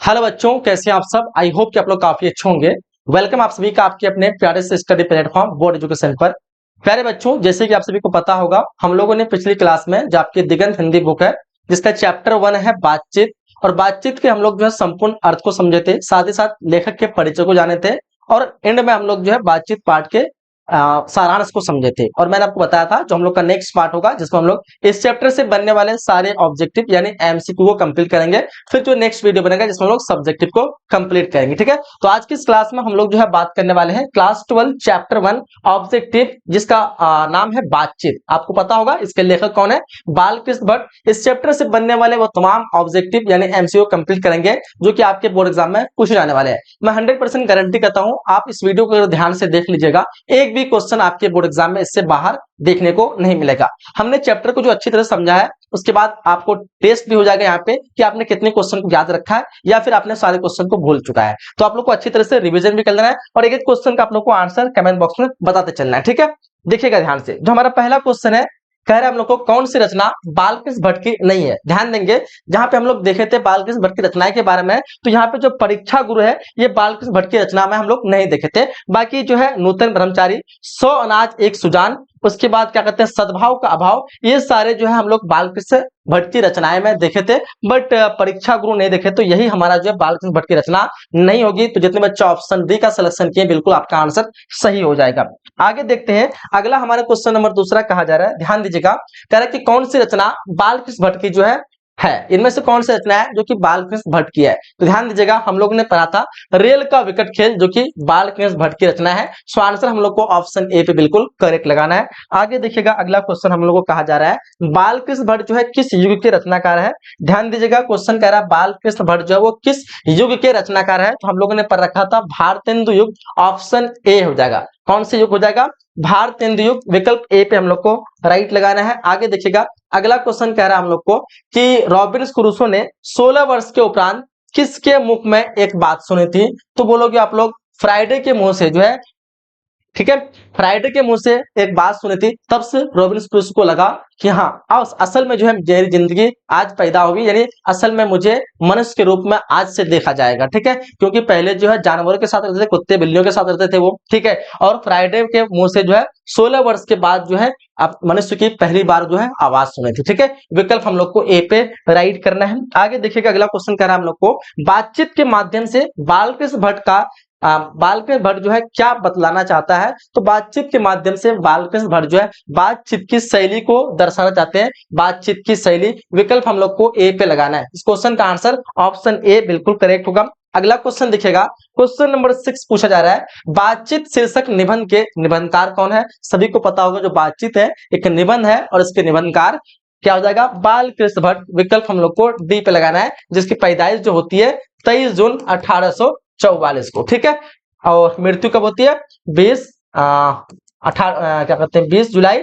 Hello बच्चों, कैसे हैं आप सब। आई होप कि आप लोग काफी अच्छे होंगे। वेलकम आप सभी का आपके अपने प्यारे से स्टडी प्लेटफॉर्म बोर्ड एजुकेशन पर। प्यारे बच्चों, जैसे कि आप सभी को पता होगा, हम लोगों ने पिछली क्लास में जो आपकी दिगंत हिंदी बुक है जिसका चैप्टर 1 है बातचीत, और बातचीत के हम लोग जो है संपूर्ण अर्थ को समझे थे, साथ ही साथ लेखक के परिचय को जाने थे, और एंड में हम लोग जो है बातचीत पार्ट के सारांश को समझे थे। और मैंने आपको बताया था जो हम लोग का नेक्स्ट पार्ट होगा जिसमें हम लोग इस चैप्टर से बनने वाले सारे ऑब्जेक्टिव यानी एमसीक्यू को कंप्लीट करेंगे। फिर जो नेक्स्ट वीडियो बनेगा जिसमें हम लोग सब्जेक्टिव को कंप्लीट करेंगे। ठीक है, तो आज की इस क्लास में हम लोग जो है बात करने वाले हैं क्लास 12 चैप्टर 1 ऑब्जेक्टिव, जिसका नाम है बातचीत। आपको पता होगा इसके लेखक कौन है, बालकृष्ण भट्ट। इस चैप्टर से बनने वाले वो तमाम ऑब्जेक्टिव यानी एमसीक्यू कंप्लीट करेंगे जो कि आपके बोर्ड एग्जाम में पूछे जाने वाले हैं। मैं 100% गारंटी करता हूं, आप इस वीडियो को ध्यान से देख लीजिएगा, एक भी क्वेश्चन आपके बोर्ड एग्जाम में इससे बाहर देखने को नहीं मिलेगा। हमने चैप्टर को जो अच्छी तरह समझा है, उसके बाद आपको टेस्ट भी हो जाएगा यहाँ पे कि आपने कितने क्वेश्चन को याद रखा है या फिर आपने सारे क्वेश्चन को भूल चुका है। तो आप लोग को अच्छी तरह से रिवीजन भी कर लेना है और एक एक क्वेश्चन का आप लोग को आंसर कमेंट बॉक्स में बताते चलना है। ठीक है, देखिएगा ध्यान से। जो हमारा पहला क्वेश्चन है, कह रहे हम लोग को कौन सी रचना बालकृष्ण भट्ट की नहीं है। ध्यान देंगे, जहां पे हम लोग देखे थे बालकृष्ण भट्ट की रचनाएं के बारे में, तो यहाँ पे जो परीक्षा गुरु है ये बालकृष्ण भट्ट की रचना में हम लोग नहीं देखे थे। बाकी जो है नूतन ब्रह्मचारी, 100 अनाज एक सुजान, उसके बाद क्या कहते हैं सद्भाव का अभाव, ये सारे जो है हम लोग बालकृष्ण भट्ट की रचनाएं में देखे थे, बट परीक्षा गुरु नहीं देखे। तो यही हमारा जो है बालकृष्ण भट्ट की रचना नहीं होगी। तो जितने बच्चे ऑप्शन डी का सिलेक्शन किए बिल्कुल आपका आंसर सही हो जाएगा। आगे देखते हैं, अगला हमारा क्वेश्चन नंबर दूसरा कहा जा रहा है, ध्यान दीजिएगा। कह रहा है कि कौन सी रचना बालकृष्ण भट्ट की जो है इनमें से कौन सी रचना है जो कि बालकृष्ण भट्ट की है। तो ध्यान दीजिएगा, हम लोग ने पढ़ा था रेल का विकट खेल जो कि बालकृष्ण भट्ट की रचना है। सो आंसर हम लोग को ऑप्शन ए पे बिल्कुल करेक्ट लगाना है। आगे देखिएगा, अगला क्वेश्चन हम लोग को कहा जा रहा है बालकृष्ण भट्ट जो है किस युग के रचनाकार है। ध्यान दीजिएगा, क्वेश्चन कह रहा है बालकृष्ण भट्ट जो है वो किस युग के रचनाकार है। तो हम लोगों ने पढ़ रखा था भारतेंदु युग, ऑप्शन ए हो जाएगा। कौन से युग हो जाएगा, भारतेंदु युग, विकल्प ए पे हम लोग को राइट लगाना है। आगे देखिएगा, अगला क्वेश्चन कह रहा है हम लोग को कि रॉबिन्स क्रूसो ने 16 वर्ष के उपरांत किसके मुख में एक बात सुनी थी। तो बोलोगे आप लोग फ्राइडे के मुंह से जो है, ठीक है, फ्राइडे के मुंह से एक बात सुनी थी, तब से रॉबिन्स क्रूसो को लगा कि हाँ असल में जो है मेरी जिंदगी आज पैदा होगी, यानी असल में मुझे मनुष्य के रूप में आज से देखा जाएगा। ठीक है, क्योंकि पहले जो है जानवरों के साथ रहते थे, कुत्ते बिल्लियों के साथ रहते थे वो, ठीक है, और फ्राइडे के मुंह से जो है 16 वर्ष के बाद जो है अब मनुष्य की पहली बार जो है आवाज सुनी थी। ठीक है, विकल्प हम लोग को ए पे राइट करना है। आगे देखिएगा, अगला क्वेश्चन कह रहा है हम लोग को बातचीत के माध्यम से बालकृष्ण भट्ट का बालकृष्ण भट्ट जो है क्या बतलाना चाहता है। तो बातचीत के माध्यम से बालकृष्ण भट्ट जो है बातचीत की शैली को दर्शाना चाहते हैं। बातचीत की शैली, विकल्प हम लोग को ए पे लगाना है। इस क्वेश्चन का आंसर ऑप्शन ए बिल्कुल करेक्ट होगा। अगला क्वेश्चन देखिएगा, क्वेश्चन नंबर 6 पूछा जा रहा है बातचीत शीर्षक निबंध के निबंधकार कौन है। सभी को पता होगा जो बातचीत है एक निबंध है और इसके निबंधकार क्या हो जाएगा, बालकृष्ण भट्ट। विकल्प हम लोग को डी पे लगाना है, जिसकी पैदाइश जो होती है 23 जून 1844 को। ठीक है, और मृत्यु कब होती है 20 जुलाई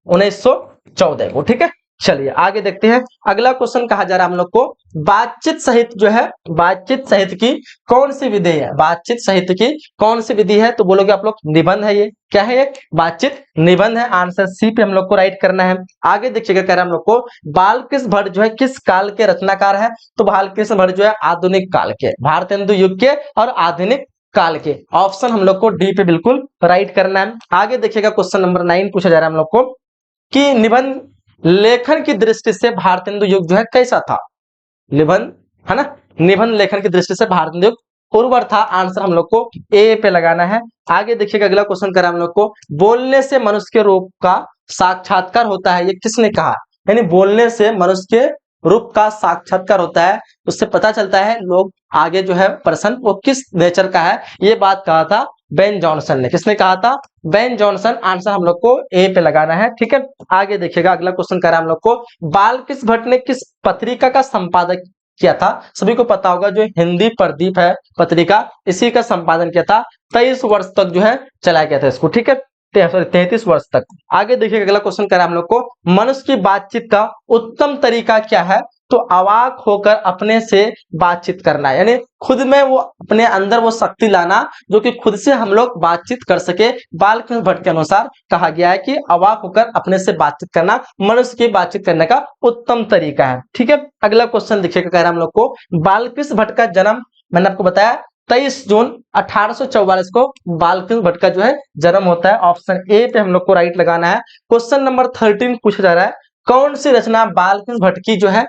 1914 को। ठीक है, चलिए आगे देखते हैं। अगला क्वेश्चन कहा जा रहा है हम लोग को बातचीत साहित्य जो है, बातचीत साहित्य की कौन सी विधि है। बातचीत साहित्य की कौन सी विधि है। तो बोलोगे आप लोग निबंध है। ये क्या है, ये बातचीत निबंध है। आंसर सी पे हम लोग को राइट करना है। आगे देखिएगा, कह रहा है हम लोग को बालकृष्ण भट्ट जो है किस काल के रचनाकार है। तो बालकृष्ण भट्ट जो है आधुनिक काल के, भारतेंदु युग के और आधुनिक काल के। ऑप्शन हम लोग को डी पे बिल्कुल राइट करना है। आगे देखिएगा, क्वेश्चन नंबर 9 पूछा जा रहा है हम लोग को कि निबंध लेखन की दृष्टि से भारतेंदु युग जो है कैसा था। निबंध है ना, निबंध लेखन की दृष्टि से भारतेंदु युग उर्वर था। आंसर हम लोग को ए पे लगाना है। आगे देखिएगा, अगला क्वेश्चन करा हम लोग को बोलने से मनुष्य के रूप का साक्षात्कार होता है, ये किसने कहा। यानी बोलने से मनुष्य के रूप का साक्षात्कार होता है, उससे पता चलता है लोग आगे जो है पर्सन वो किस नेचर का है। ये बात कहा था बेन जॉनसन ने। किसने कहा था, बेन जॉनसन। आंसर हम लोग को ए पे लगाना है। ठीक है, आगे देखिएगा, अगला क्वेश्चन कह रहा है हम लोग को बालकृष्ण भट्ट ने किस पत्रिका का संपादक किया था। सभी को पता होगा जो हिंदी प्रदीप है पत्रिका, इसी का संपादन किया था। 23 वर्ष तक जो है चलाया गया था इसको। ठीक है, 33 वर्ष तक। आगे देखिए, अगला क्वेश्चन कह रहा है हम लोग को मनुष्य की बातचीत का उत्तम तरीका क्या है। तो अवाक होकर अपने से बातचीत करना, यानी खुद में वो अपने अंदर वो शक्ति लाना जो कि खुद से हम लोग बातचीत कर सके। बालकृष्ण भट्ट के अनुसार कहा गया है कि अवाक होकर अपने से बातचीत करना मनुष्य की बातचीत करने का उत्तम तरीका है। ठीक है, अगला क्वेश्चन देखिएगा, कह रहा है हम लोग को बालकृष्ण भट्ट का जन्म, मैंने आपको बताया 23 जून 1844 को बालकृष्ण भट्ट का जो है जन्म होता है। ऑप्शन ए पे हम लोग को राइट लगाना है। क्वेश्चन नंबर 13 पूछा जा रहा है, कौन सी रचना बालकृष्ण भट्ट की जो है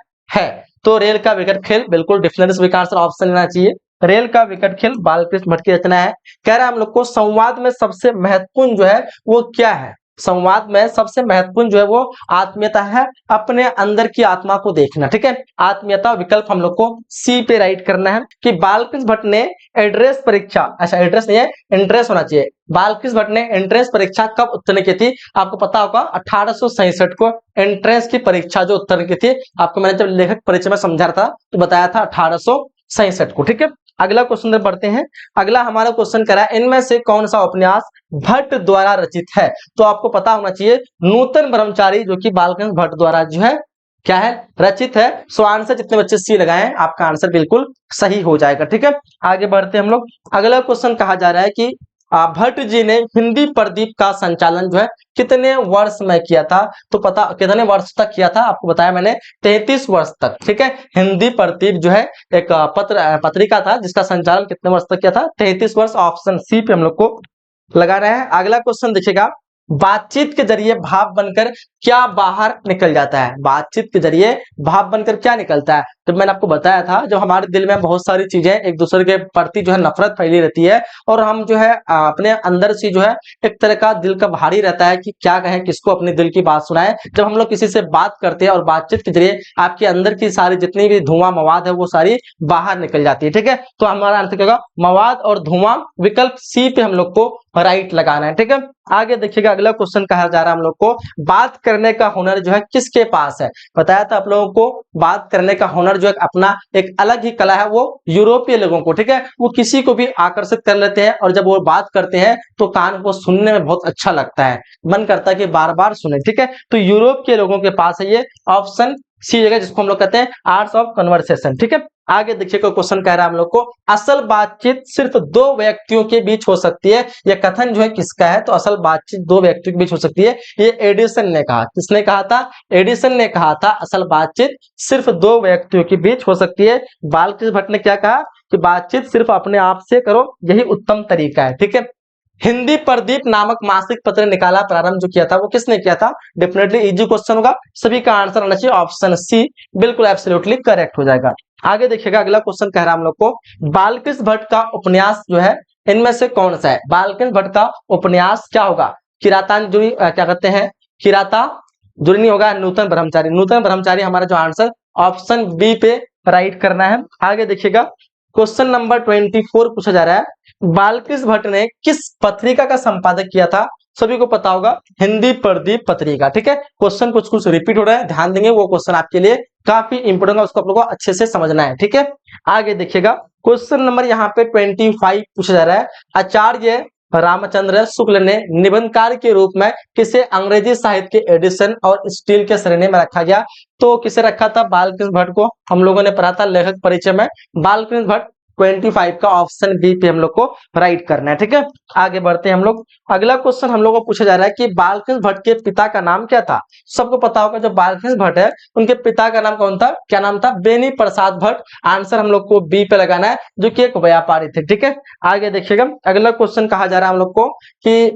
तो रेल का विकट खेल, बिल्कुल डिक्शनरी से आंसर ऑप्शन लेना चाहिए। रेल का विकट खेल बालकृष्ण भट्ट की रचना है। कह रहा है हम लोग को संवाद में सबसे महत्वपूर्ण जो है वो क्या है, संवाद में सबसे महत्वपूर्ण जो है वो आत्मीयता है, अपने अंदर की आत्मा को देखना। ठीक है, आत्मीयता विकल्प हम लोग को सी पे राइट करना है कि बालकृष्ण भट्ट ने एड्रेस परीक्षा, अच्छा एड्रेस नहीं है, एंट्रेंस होना चाहिए। बालकृष्ण भट्ट ने एंट्रेंस परीक्षा कब उत्तीर्ण की थी, आपको पता होगा 1867 को एंट्रेंस की परीक्षा जो उत्तीर्ण की थी। आपको मैंने जब लेखक परिचय में समझा था तो बताया था 1867 को। ठीक है, अगला क्वेश्चन बढ़ते हैं। अगला हमारा क्वेश्चन करा है, इनमें से कौन सा उपन्यास भट्ट द्वारा रचित है, तो आपको पता होना चाहिए नूतन ब्रह्मचारी जो कि बालकृष्ण भट्ट द्वारा जो है क्या है, रचित है। सो आंसर जितने बच्चे सी लगाए आपका आंसर बिल्कुल सही हो जाएगा। ठीक है, आगे बढ़ते हैं हम लोग। अगला क्वेश्चन कहा जा रहा है कि भट्ट जी ने हिंदी प्रदीप का संचालन जो है कितने वर्ष में किया था, तो पता कितने वर्ष तक किया था, आपको बताया मैंने 33 वर्ष तक। ठीक है, हिंदी प्रदीप जो है एक पत्रिका था जिसका संचालन कितने वर्ष तक किया था, 33 वर्ष। ऑप्शन सी पे हम लोग को लगा रहे हैं। अगला क्वेश्चन देखिएगा, बातचीत के जरिए भाव बनकर क्या बाहर निकल जाता है, बातचीत के जरिए भाव बनकर क्या निकलता है, तो मैंने आपको बताया था जब हमारे दिल में बहुत सारी चीजें एक दूसरे के प्रति जो है नफरत फैली रहती है और हम जो है अपने अंदर से जो है एक तरह का दिल का भारी रहता है कि क्या कहें, किसको अपने दिल की बात सुनाएं। जब हम लोग किसी से बात करते हैं और बातचीत के जरिए आपके अंदर की सारी जितनी भी धुआं मवाद है वो सारी बाहर निकल जाती है। ठीक है, तो हमारा आंसर क्या होगा, मवाद और धुआं, विकल्प सी पे हम लोग को राइट लगाना है। ठीक है, आगे देखिएगा, अगला क्वेश्चन कहा जा रहा है हम लोग को बात करने का हुनर जो है किसके पास है। बताया था आप लोगों को बात करने का हुनर जो है अपना एक अलग ही कला है, वो यूरोपीय लोगों को, ठीक है, वो किसी को भी आकर्षित कर लेते हैं और जब वो बात करते हैं तो कान को सुनने में बहुत अच्छा लगता है, मन करता है कि बार बार सुने। ठीक है, तो यूरोप के लोगों के पास है ये ऑप्शन सी जगह, जिसको हम लोग कहते हैं आर्ट्स ऑफ कन्वर्सेशन। ठीक है, आगे देखिए कोई क्वेश्चन कह रहा है हम लोग को असल बातचीत सिर्फ दो व्यक्तियों के बीच हो सकती है, यह कथन जो है किसका है, तो असल बातचीत दो व्यक्तियों के बीच हो सकती है, ये एडिसन ने कहा। किसने कहा था, एडिसन ने कहा था असल बातचीत सिर्फ दो व्यक्तियों के बीच हो सकती है। बालकृष्ण भट्ट ने क्या कहा कि बातचीत सिर्फ अपने आप से करो, यही उत्तम तरीका है। ठीक है, हिंदी प्रदीप नामक मासिक पत्र निकाला प्रारंभ जो किया था वो किसने किया था, डेफिनेटली इजी क्वेश्चन होगा, सभी का आंसर आना चाहिए ऑप्शन सी, बिल्कुल एब्सोल्युटली करेक्ट हो जाएगा। आगे देखिएगा, अगला क्वेश्चन कह रहा है हम लोग को बालकृष्ण भट्ट का उपन्यास जो है इनमें से कौन सा है। बालकृष्ण भट्ट का उपन्यास क्या होगा, किरातांजलि, क्या कहते हैं, किरातांजलि नहीं होगा, नूतन ब्रह्मचारी। नूतन ब्रह्मचारी हमारा जो आंसर ऑप्शन बी पे राइट करना है। आगे देखिएगा, क्वेश्चन नंबर 24 पूछा जा रहा है, बालकृष्ण भट्ट ने किस पत्रिका का संपादक किया था, सभी को पता होगा हिंदी प्रदीप पत्रिका। ठीक है, क्वेश्चन कुछ कुछ रिपीट हो रहा है, ध्यान देंगे, वो क्वेश्चन आपके लिए काफी इंपोर्टेंट है, उसको आप लोगों को अच्छे से समझना है। ठीक है, आगे देखिएगा, क्वेश्चन नंबर यहाँ पे 25 पूछा जा रहा है, आचार्य रामचंद्र शुक्ल ने निबंधकार के रूप में किसे अंग्रेजी साहित्य के एडिशन और स्टील के श्रेणी में रखा गया, तो किसे रखा था, बालकृष्ण भट्ट को हम लोगों ने पढ़ा था लेखक परिचय में, बालकृष्ण भट्ट। 25 का ऑप्शन बी पे हम लोग को राइट करना है। ठीक है, आगे बढ़ते हैं हम लोग। अगला क्वेश्चन हम लोग को पूछा जा रहा है कि बालकृष्ण भट्ट के पिता का नाम क्या था। सबको पता होगा जो बालकृष्ण भट्ट है उनके पिता का नाम कौन था, क्या नाम था, बेनी प्रसाद भट्ट। आंसर हम लोग को बी पे लगाना है, जो कि एक व्यापारी थे। ठीक है, आगे देखिएगा, अगला क्वेश्चन कहा जा रहा है हम लोग को कि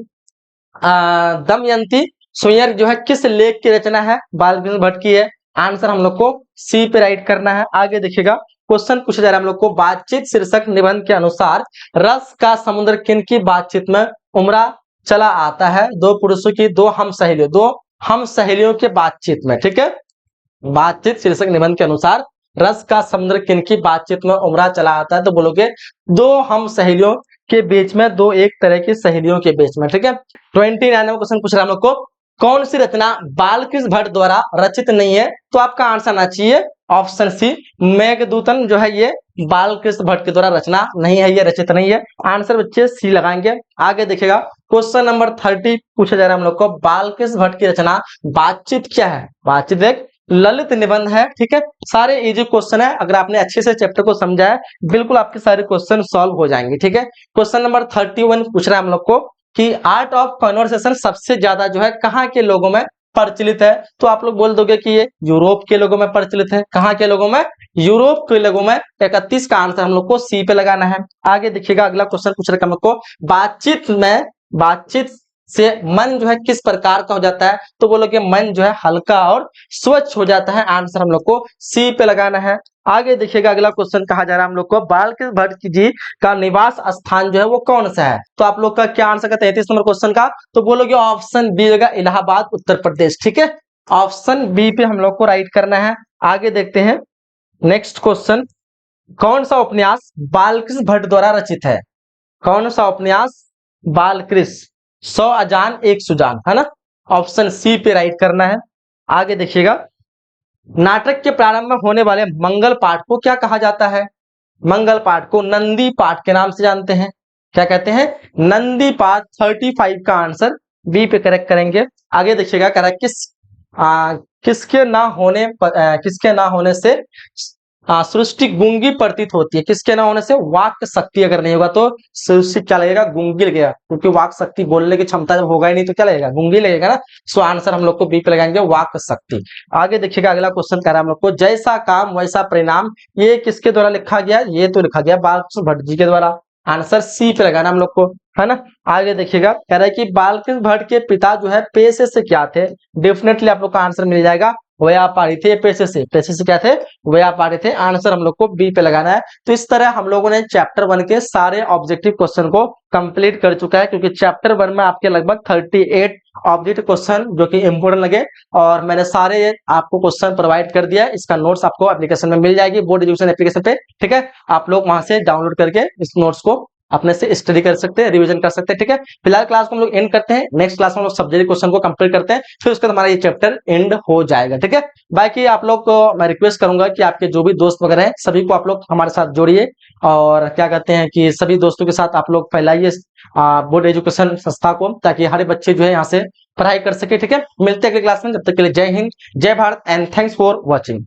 दमयंती सुयर जो है किस लेख की रचना है, बालकृष्ण भट्ट की है। आंसर हम लोग को सी पे राइट करना है। आगे देखिएगा, क्वेश्चन पूछा जा रहा है हम लोग को बातचीत शीर्षक निबंध के अनुसार रस का समुद्र किन की बातचीत में उमड़ा चला आता है, दो पुरुषों की दो हम सहेलियों के बातचीत में। ठीक है, बातचीत शीर्षक निबंध के अनुसार रस का समुद्र किन की बातचीत में उमड़ा चला आता है, तो बोलोगे दो हम सहेलियों के बीच में, दो एक तरह की सहेलियों के बीच में। ठीक है, 29 क्वेश्चन पूछ रहा है हम लोग को कौन सी रचना बालकृष्ण भट्ट द्वारा रचित नहीं है, तो आपका आंसर आना चाहिए ऑप्शन सी, मेघदूतन जो है ये बालकृष्ण भट्ट के द्वारा रचना नहीं है, ये रचित नहीं है। आंसर बच्चे सी लगाएंगे। आगे देखिएगा, क्वेश्चन नंबर 30 पूछा जा रहा है हम लोग को बालकृष्ण भट्ट की रचना बातचीत क्या है। बातचीत एक ललित निबंध है, ठीक है। सारे इजी क्वेश्चन है, अगर आपने अच्छे से चैप्टर को समझा है बिल्कुल आपके सारे क्वेश्चन सॉल्व हो जाएंगे, ठीक है। क्वेश्चन नंबर 31 पूछ रहा है हम लोग को कि आर्ट ऑफ कन्वर्सेशन सबसे ज्यादा जो है कहाँ के लोगों में प्रचलित है। तो आप लोग बोल दोगे कि ये यूरोप के लोगों में प्रचलित है। कहाँ के लोगों में? यूरोप के लोगों में। 31 का आंसर हम लोग को सी पे लगाना है। आगे देखिएगा, अगला क्वेश्चन पूछ रखा है हम लोग को, बातचीत से मन जो है किस प्रकार का हो जाता है। तो बोलोगे मन जो है हल्का और स्वच्छ हो जाता है। आंसर हम लोग को सी पे लगाना है। आगे देखिएगा, अगला क्वेश्चन कहा जा रहा है हम लोग को, बालकृष्ण भट्ट जी का निवास स्थान जो है वो कौन सा है। तो आप लोग का क्या आंसर का 33 नंबर क्वेश्चन का, तो बोलोगे ऑप्शन बी होगा, इलाहाबाद उत्तर प्रदेश, ठीक है। ऑप्शन बी पे हम लोग को राइट करना है। आगे देखते हैं नेक्स्ट क्वेश्चन, कौन सा उपन्यास बालकृष्ण भट्ट द्वारा रचित है। कौन सा उपन्यास बालकृष्ण, 100 अजान एक सुजान, है ना। ऑप्शन सी पे राइट करना है। आगे देखिएगा, नाटक के प्रारंभ में होने वाले मंगल पाठ को क्या कहा जाता है। मंगल पाठ को नंदी पाठ के नाम से जानते हैं। क्या कहते हैं? नंदी पाठ। 35 का आंसर बी पे करेक्ट करेंगे। आगे देखिएगा, कह रहा है किसके ना होने से सृष्टि गूंगी प्रतीत होती है। किसके ना होने से? वाक शक्ति अगर नहीं होगा तो सृष्टि क्या लगेगा? गूंगी लगेगा, क्योंकि वाक शक्ति बोलने की क्षमता जब होगा ही नहीं तो क्या लगेगा? गूंगी लगेगा ना। सो आंसर हम लोग को बी पे लगाएंगे, वाक शक्ति। आगे देखिएगा, अगला क्वेश्चन कह रहा है हम लोग को, जैसा काम वैसा परिणाम, ये किसके द्वारा लिखा गया? ये तो लिखा गया बालकृष्ण भट्ट जी के द्वारा। आंसर सी पे लगाना हम लोग को, है ना। आगे देखिएगा, कह रहा है कि बालकृष्ण भट्ट के पिता जो है पेशे से क्या थे। डेफिनेटली आप लोग का आंसर मिल जाएगा, व्यापारी थे। पेशे से क्या थे? व्यापारी थे। आंसर हम लोग को बी पे लगाना है। तो इस तरह हम लोगों ने चैप्टर 1 के सारे ऑब्जेक्टिव क्वेश्चन को कंप्लीट कर चुका है, क्योंकि चैप्टर 1 में आपके लगभग 38 ऑब्जेक्टिव क्वेश्चन जो कि इंपोर्टेंट लगे, और मैंने सारे आपको क्वेश्चन प्रोवाइड कर दिया है। इसका नोट्स आपको एप्लीकेशन में मिल जाएगी, बोर्ड एजुकेशन एप्लीकेशन पे, ठीक है। आप लोग वहां से डाउनलोड करके इस नोट्स को अपने से स्टडी कर सकते हैं, रिवीजन कर सकते हैं, ठीक है। फिलहाल क्लास को हम लोग एंड करते हैं। नेक्स्ट क्लास में हम लोग सब्जेक्ट क्वेश्चन को कंप्लीट करते हैं, फिर उसके बाद हमारा ये चैप्टर एंड हो जाएगा, ठीक है। बाकी आप लोग को मैं रिक्वेस्ट करूंगा कि आपके जो भी दोस्त वगैरह हैं सभी को आप लोग हमारे साथ जोड़िए, और क्या कहते हैं कि सभी दोस्तों के साथ आप लोग फैलाइए बोर्ड एजुकेशन संस्था को, ताकि हर बच्चे जो है यहाँ से पढ़ाई कर सके, ठीक है। मिलते हैं अगली क्लास में, जब तक के लिए जय हिंद, जय Bharat and thanks for watching.